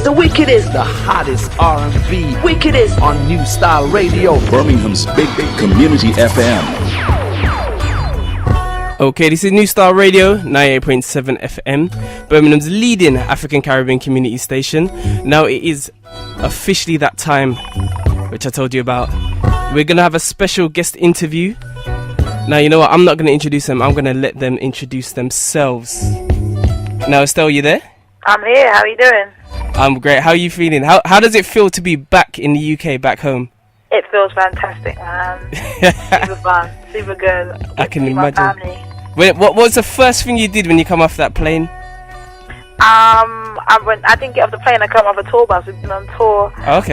The wickedest, the hottest R&B. Wickedest on New Style Radio. Birmingham's big community FM. Okay, this is New Star Radio, 98.7 FM, Birmingham's leading African Caribbean community station. Now it is officially that time, which I told you about. We're going to have a special guest interview. Now, you know what? I'm not going to introduce them. I'm going to let them introduce themselves. Now, Estelle, you there? I'm here. How are you doing? I'm great. How are you feeling? How does it feel to be back in the UK, back home? It feels fantastic, man. Super fun, super good. I can imagine. What was the first thing you did when you come off that plane? I didn't get off the plane. I come off a tour bus. We've been on tour. Okay.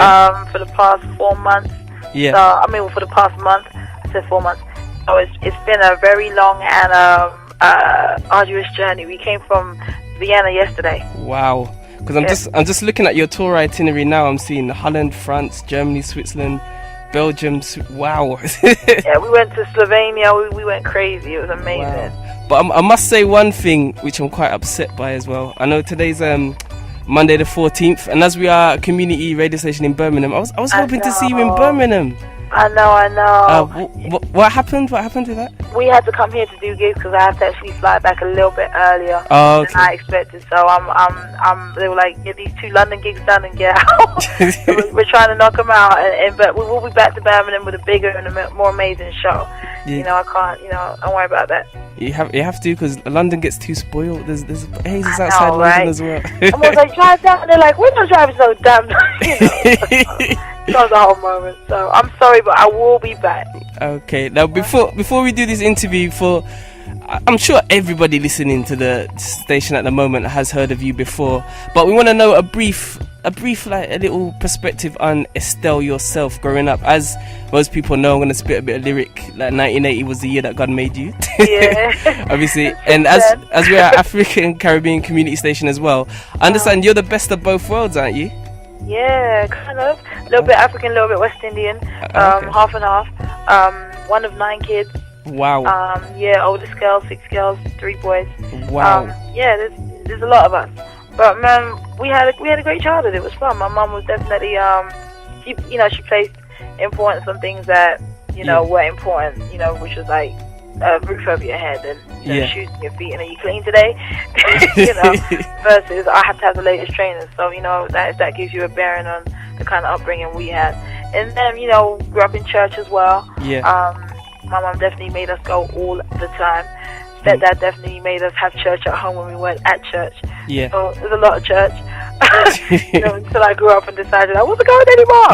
For the past 4 months. Yeah. So, for the past month. I said 4 months. So it's been a very long and arduous journey. We came from Vienna yesterday. Wow. Because I'm just looking at your tour itinerary now. I'm seeing Holland, France, Germany, Switzerland, Belgium. Wow. Yeah, we went to Slovenia. We went crazy. It was amazing. Wow. But I must say one thing which I'm quite upset by as well. I know today's Monday the 14th, and as we are a community radio station in Birmingham, I was hoping to see you in Birmingham. I know. What happened? What happened to that? We had to come here to do gigs because I have to actually fly back a little bit earlier than I expected. So they were like, get these 2 London gigs done and get out. So we're trying to knock them out, but we will be back to Birmingham with a bigger and a more amazing show. Yeah. I can't. Don't worry about that. You have to, because London gets too spoiled. There's hazes outside London right? as well. I was like, drive down. They're like, we're not driving so damn. That was a whole moment. So I'm sorry, but I will be back. Okay. Now before we do this interview, I'm sure everybody listening to the station at the moment has heard of you before, but we want to know a brief like a little perspective on Estelle yourself growing up. As most people know, I'm going to spit a bit of lyric. Like 1980 was the year that God made you. Yeah. Obviously. And as we are African Caribbean community station as well, I understand you're the best of both worlds, aren't you? Yeah, kind of. A little bit African, a little bit West Indian. Half and half. One of 9 kids. Wow. Oldest girl, 6 girls, 3 boys. Wow. There's a lot of us. But man, we had a great childhood. It was fun. My mum was definitely she placed importance on things that were important. Which was like a roof over your head and shoes on your feet, and are you clean today? Versus I have to have the latest trainers. So that gives you a bearing on the kind of upbringing we had. And then grew up in church as well. Yeah. My mum definitely made us go all the time. Stepdad definitely made us have church at home when we weren't at church. Yeah. So there's a lot of church. Until I grew up and decided I wasn't going anymore.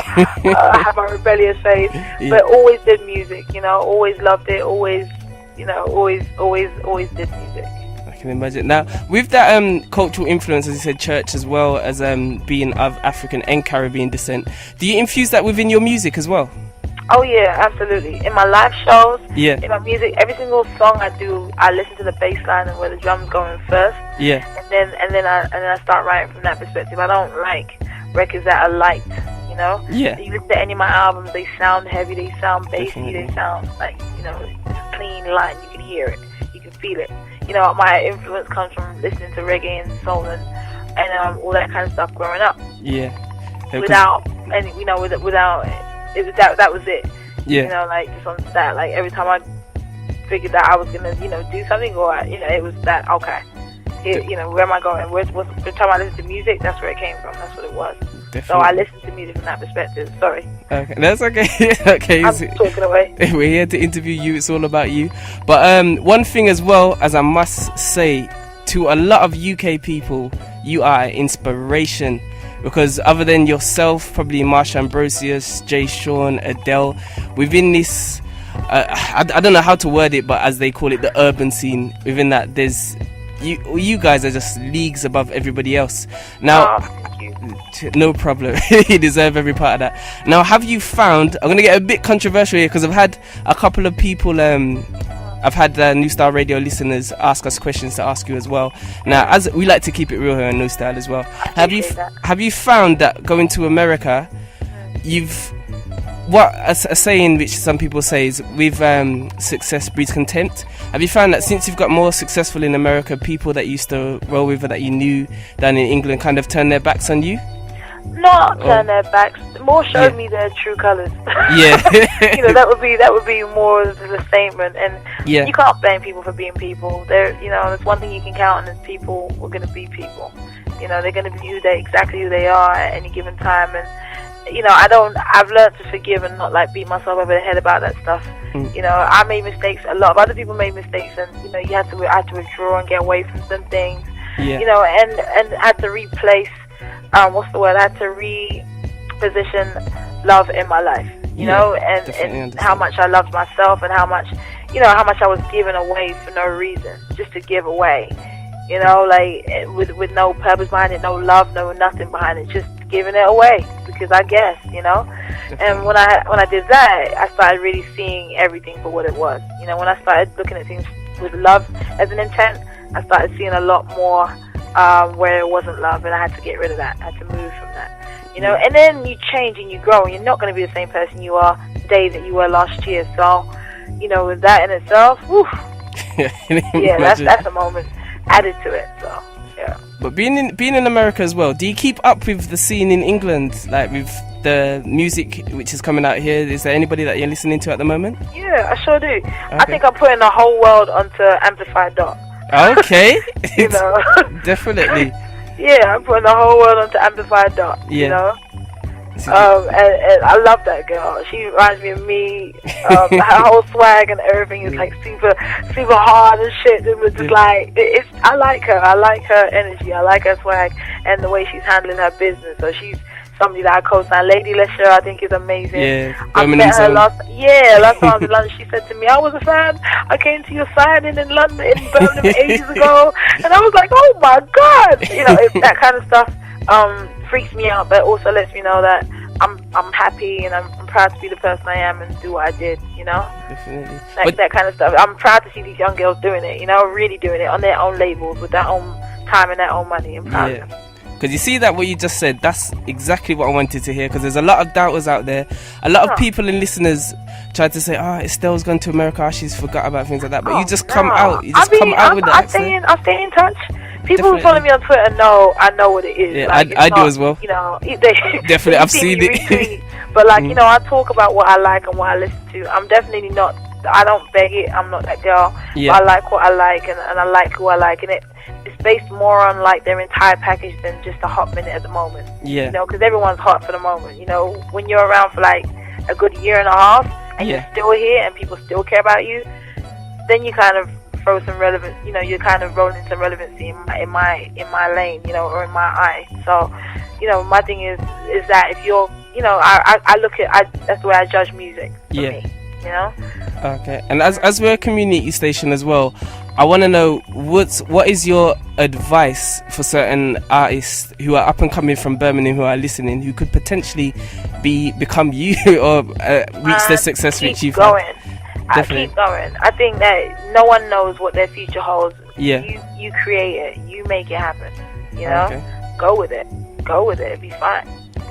I had my rebellious phase, but always did music. Always loved it. Always did music. I can imagine. Now, with that cultural influence, as you said, church as well as being of African and Caribbean descent, do you infuse that within your music as well? Oh yeah, absolutely. In my live shows, in my music, every single song I do, I listen to the bass line and where the drums go in first. Yeah. And then I start writing from that perspective. I don't like records that are light, Yeah. You listen to any of my albums, they sound heavy, they sound bassy, they sound like, it's clean, light, you can hear it, you can feel it. My influence comes from listening to reggae and soul and all that kind of stuff growing up. Yeah. Without that was it. Yeah. Just on that. Like every time I figured that I was gonna, do something, or it was that. Okay, where am I going? The time I listened to music, that's where it came from. That's what it was. Definitely. So I listened to music from that perspective. Sorry. Okay, that's okay. Okay. I'm talking away. We're here to interview you. It's all about you. But one thing as well, as I must say, to a lot of UK people, you are an inspiration. Because other than yourself, probably Marsha Ambrosius, Jay Sean, Adele, within this, I don't know how to word it, but as they call it, the urban scene, within that, there's, you guys are just leagues above everybody else. Now, no problem. You deserve every part of that. Now, have you found, I'm going to get a bit controversial here, because I've had a couple of people, I've had New Style Radio listeners ask us questions to ask you as well. Now, as we like to keep it real here on New Style as well, have you found that going to America, a saying which some people say is, with success breeds contempt. Have you found that since you've got more successful in America, people that used to roll with or that you knew down in England kind of turn their backs on you? not turn their backs. More showed me their true colors. Yeah. that would be more of the statement. And you can't blame people for being people. There's one thing you can count on is people are going to be people. They're going to be exactly who they are at any given time. And I've learned to forgive and not like beat myself over the head about that stuff. I made mistakes. A lot of other people made mistakes, and I had to withdraw and get away from some things. And had to replace. I had to reposition love in my life. And how much I loved myself, and how much I was giving away for no reason, just to give away. With no purpose behind it, no love, no nothing behind it, just giving it away because I guess, And when I did that, I started really seeing everything for what it was. When I started looking at things with love as an intent, I started seeing a lot more where it wasn't love, and I had to get rid of that. I had to move from that. And then you change and you grow, and you're not going to be the same person you are today that you were last year. So, with that in itself, that's a moment added to it. So, yeah. But being in America as well, do you keep up with the scene in England, like with the music which is coming out here? Is there anybody that you're listening to at the moment? Yeah, I sure do. Okay. I think I'm putting the whole world onto Amplified Dot. Okay. Definitely. Yeah, I'm putting the whole world onto Amplified Dot. And I love that girl. She reminds me of me. Her whole swag and everything is like super, super hard and shit. It was just like I like her. I like her energy. I like her swag and the way she's handling her business. So she's somebody that I co-sign. Lady Lesher, I think, is amazing. Yeah, I met her last time I was in London. She said to me, I was a fan. I came to your signing in London, in Birmingham ages ago. And I was like, oh my God. That kind of stuff freaks me out, but also lets me know that I'm happy and I'm proud to be the person I am and do what I did, Definitely. That kind of stuff. I'm proud to see these young girls doing it, really doing it on their own labels with their own time and their own money. I'm proud of them. Because you see that what you just said, that's exactly what I wanted to hear. Because there's a lot of doubters out there. A lot of people and listeners try to say, Estelle's gone to America, she's forgot about things like that. But you just come out. You just come out with that accent. I stay in touch. People who follow me on Twitter know I know what it is. Yeah, I do as well. Definitely, I've seen it. But I talk about what I like and what I listen to. I'm definitely not. I don't beg it. I'm not that girl. Yeah. I like what I like, and I like who I like, and it's based more on like their entire package than just a hot minute at the moment. Yeah. Because everyone's hot for the moment. When you're around for like a good year and a half, and you're still here, and people still care about you, then you kind of throw some relevance. You're kind of rolling some relevancy in my lane, or in my eye. So, my thing is that if you're, I look at that's the way I judge music. For me, Okay, and as we're a community station as well, I want to know what is your advice for certain artists who are up and coming from Birmingham who are listening, who could potentially become you or reach the success which you've had? Definitely. Keep going. I think that no one knows what their future holds. Yeah. You create it. You make it happen. Okay. Go with it. It'll be fine.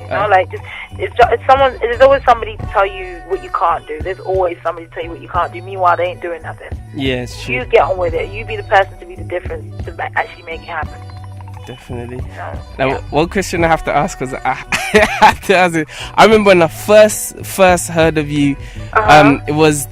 There's always somebody to tell you what you can't do. There's always somebody to tell you what you can't do. Meanwhile, they ain't doing nothing. Yeah, it's true. You get on with it. You be the person to be the difference to actually make it happen. Definitely. Now, one question I have to ask, because I have to ask it. I remember when I first heard of you. It was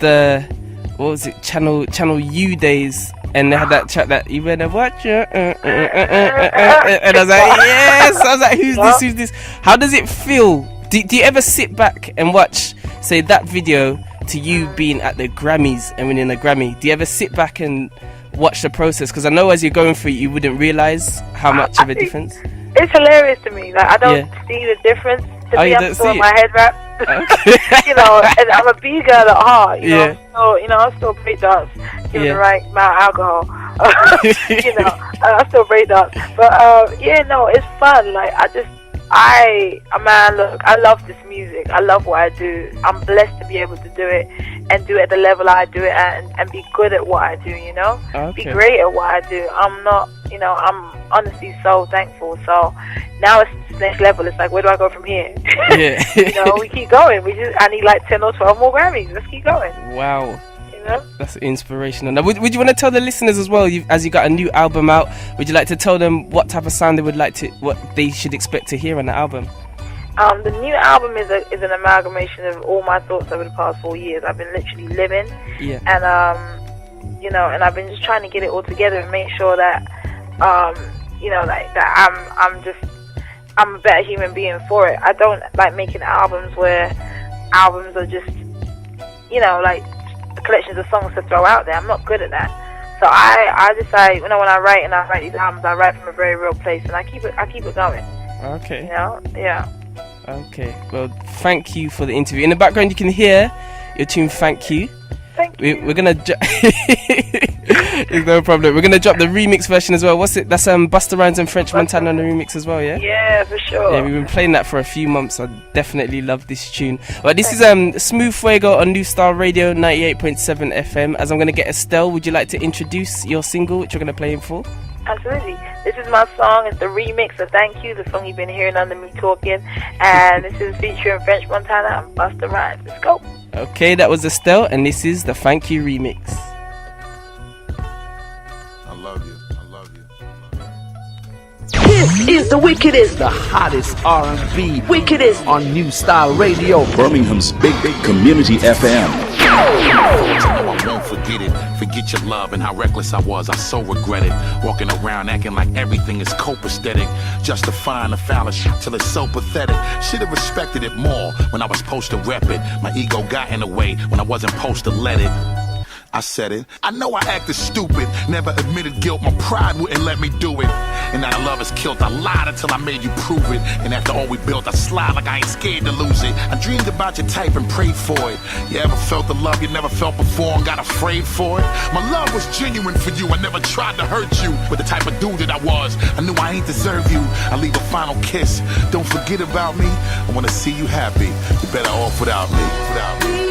what was it? Channel U days. And they had that chat that you better watch it. And I was like, yes. I was like, who's this? How does it feel? Do you ever sit back and watch, say, that video to you being at the Grammys and winning a Grammy? Do you ever sit back and watch the process? Because I know as you're going through it, you wouldn't realise how much of a difference. It's hilarious to me. Like, I don't see the difference. To me, I'm still in my head wrap. Okay. And I'm a B girl at heart. I still break dance, given the right amount of alcohol. I still break dance. But it's fun. Like I love this music. I love what I do. I'm blessed to be able to do it and do it at the level I do it at, and be good at what I do. Be great at what I do. I'm not. I'm honestly so thankful. So now it's next level. It's like, where do I go from here? Yeah. We keep going. I need like 10 or 12 more Grammys. Let's keep going. Wow. That's inspirational. Now, would you want to tell the listeners as well, as you got a new album out, would you like to tell them what type of sound they should expect to hear on the album? The new album is an amalgamation of all my thoughts over the past 4 years. I've been literally living, and you know, and I've been just trying to get it all together and make sure that, you know, like that I'm a better human being for it. I don't like making albums where albums are just, you know, like collections of songs to throw out there. I'm not good at that. So I decide, you know, when I write these albums, I write from a very real place, and I keep it going. Okay. You know, yeah. Okay. Well, thank you for the interview. In the background, you can hear your tune "Thank You." Thank you. We're gonna. There's no problem. We're gonna drop the remix version as well. What's it? That's Busta Rhymes and French Montana on the remix as well. Yeah. Yeah, for sure. Yeah, we've been playing that for a few months. I definitely love this tune. Well, this is Smooth Fuego on New Star Radio 98.7 FM. As I'm gonna get Estelle, would you like to introduce your single, which you're gonna play in full? Absolutely. This is my song. It's the remix of "Thank You," the song you've been hearing under me talking, and this is featuring French Montana and Busta Rhymes. Let's go. Okay, that was Estelle, and this is the "Thank You" remix. I love you. I love you. This is the wickedest, the hottest R&B. Wickedest on New Style Radio. Birmingham's big community FM. I won't forget it. Forget your love and how reckless I was. I so regret it. Walking around acting like everything is copacetic. Justifying the foul shit till it's so pathetic. Should have respected it more when I was supposed to rep it. My ego got in the way when I wasn't supposed to let it. I said it. I know I acted stupid. Never admitted guilt. My pride wouldn't let me do it. And now the love is killed. I lied until I made you prove it. And after all we built, I slide like I ain't scared to lose it. I dreamed about your type and prayed for it. You ever felt the love you never felt before and got afraid for it? My love was genuine for you. I never tried to hurt you. But the type of dude that I was, I knew I ain't deserve you. I leave a final kiss. Don't forget about me. I wanna see you happy. You're better off without me. Without me.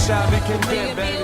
Shall be condemned, baby.